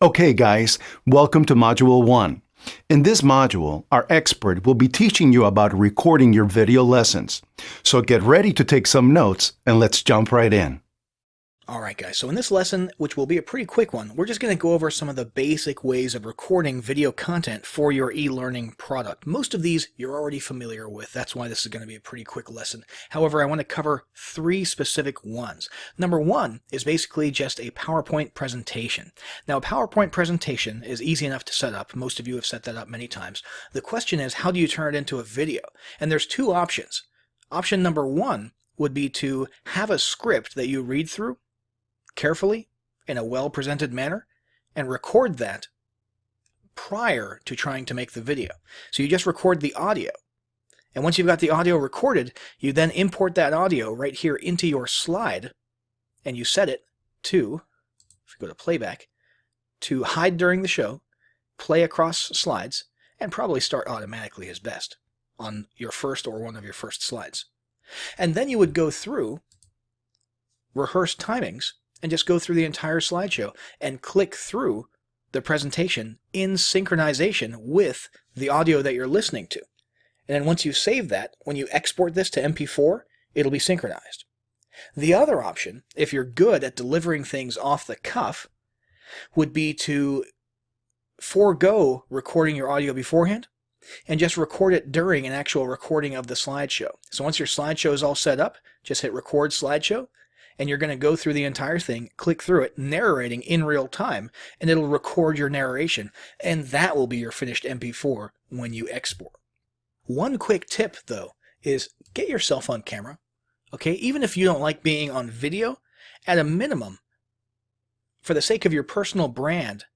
Okay guys, welcome to Module 1. In this module, our expert will be teaching you about recording your video lessons. So get ready to take some notes and let's jump right in. Alright guys, so in this lesson, which will be a pretty quick one, we're just going to go over some of the basic ways of recording video content for your e-learning product. Most of these you're already familiar with, that's why this is going to be a pretty quick lesson. However, I want to cover three specific ones. Number one is basically just a PowerPoint presentation. Now a PowerPoint presentation is easy enough to set up, most of you have set that up many times. The question is, how do you turn it into a video? And there's two options. Option number one would be to have a script that you read through carefully in a well-presented manner and record that prior to trying to make the video. So you just record the audio. And once you've got the audio recorded, you then import that audio right here into your slide and you set it to, if you go to playback, to hide during the show, play across slides, and probably start automatically is best on your first or one of your first slides. And then you would go through rehearsed timings and just go through the entire slideshow and click through the presentation in synchronization with the audio that you're listening to. And then once you save that, when you export this to MP4, it'll be synchronized. The other option, if you're good at delivering things off the cuff, would be to forego recording your audio beforehand and just record it during an actual recording of the slideshow. So once your slideshow is all set up, just hit record slideshow, and you're going to go through the entire thing, click through it, narrating in real time, and it'll record your narration, and that will be your finished MP4 when you export. One quick tip, though, is get yourself on camera, okay? Even if you don't like being on video, at a minimum, for the sake of your personal brand,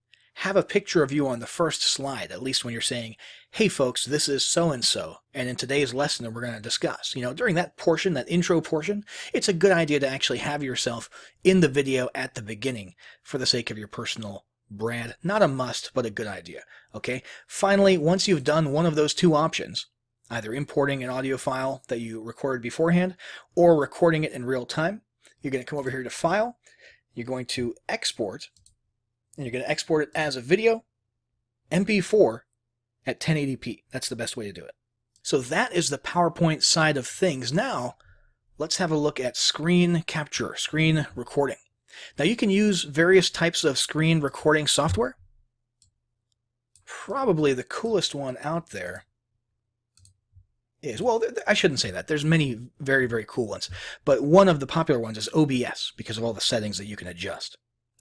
have a picture of you on the first slide, at least when you're saying, hey folks, this is so-and-so, and in today's lesson we're going to discuss. You know, during that portion, that intro portion, it's a good idea to actually have yourself in the video at the beginning for the sake of your personal brand. Not a must, but a good idea, okay? Finally, once you've done one of those two options, either importing an audio file that you recorded beforehand or recording it in real time, you're going to come over here to File, you're going to Export, and you're going to export it as a video, MP4 at 1080p. That's the best way to do it. So that is the PowerPoint side of things. Now, let's have a look at screen capture, screen recording. Now you can use various types of screen recording software. Probably the coolest one out there is, well, I shouldn't say that. There's many very, very cool ones. But one of the popular ones is OBS because of all the settings that you can adjust.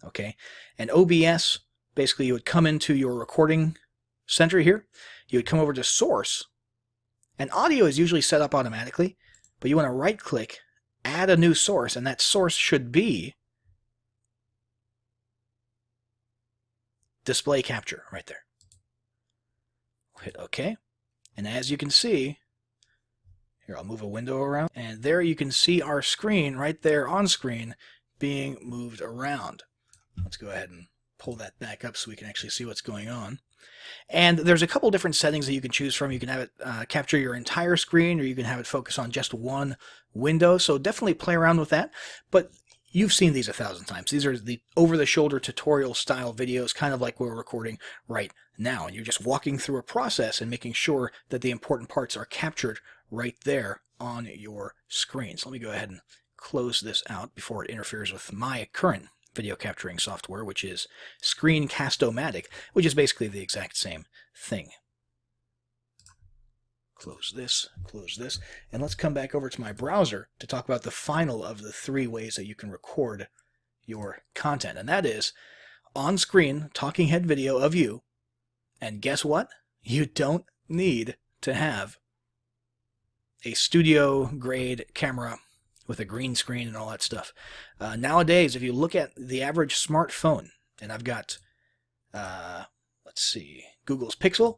Okay, and OBS, basically you would come into your recording center here, you would come over to Source, and audio is usually set up automatically, but you want to right click, add a new source, and that source should be display capture right there. Hit OK, and as you can see, here I'll move a window around, and there you can see our screen right there on screen being moved around. Let's go ahead and pull that back up so we can actually see what's going on. And there's a couple different settings that you can choose from. You can have it capture your entire screen, or you can have it focus on just one window. So definitely play around with that. But you've seen these 1,000 times. These are the over-the-shoulder tutorial style videos, kind of like we're recording right now. And you're just walking through a process and making sure that the important parts are captured right there on your screen. So let me go ahead and close this out before it interferes with my current video capturing software, which is Screencast-O-Matic, which is basically the exact same thing. Close this, and let's come back over to my browser to talk about the final of the three ways that you can record your content, and that is on-screen talking head video of you, and guess what? You don't need to have a studio-grade camera with a green screen and all that stuff. Nowadays, if you look at the average smartphone, and I've got, let's see, Google's Pixel,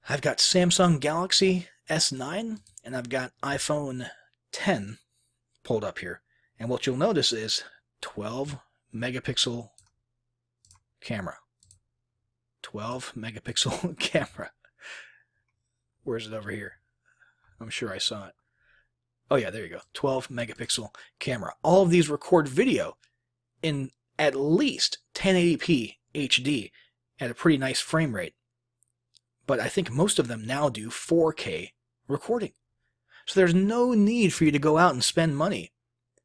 I've got Samsung Galaxy S9, and I've got iPhone 10 pulled up here. And what you'll notice is 12 megapixel camera. 12 megapixel camera. Where's it over here? I'm sure I saw it. Oh yeah, there you go. 12 megapixel camera. All of these record video in at least 1080p HD at a pretty nice frame rate. But I think most of them now do 4K recording. So there's no need for you to go out and spend money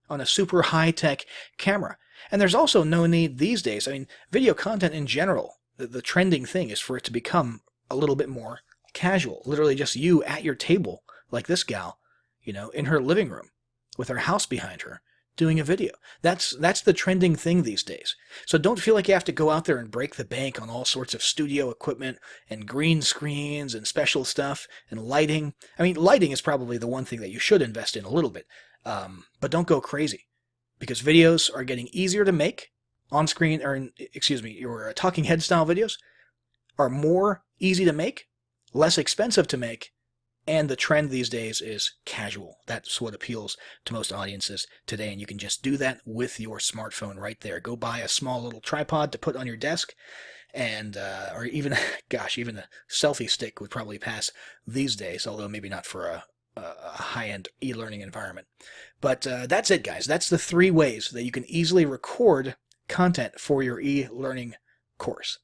on a super high-tech camera. And there's also no need these days. I mean, video content in general, the trending thing is for it to become a little bit more casual. Literally just you at your table, like this gal, in her living room with her house behind her, doing a video. That's the trending thing these days. So don't feel like you have to go out there and break the bank on all sorts of studio equipment and green screens and special stuff and lighting. I mean, lighting is probably the one thing that you should invest in a little bit. But don't go crazy, because videos are getting easier to make on screen, your talking head style videos are more easy to make, less expensive to make, and the trend these days is casual. That's what appeals to most audiences today, and you can just do that with your smartphone right there. Go buy a small little tripod to put on your desk, and or even, even a selfie stick would probably pass these days, although maybe not for a high-end e-learning environment. But that's it, guys. That's the 3 ways that you can easily record content for your e-learning course.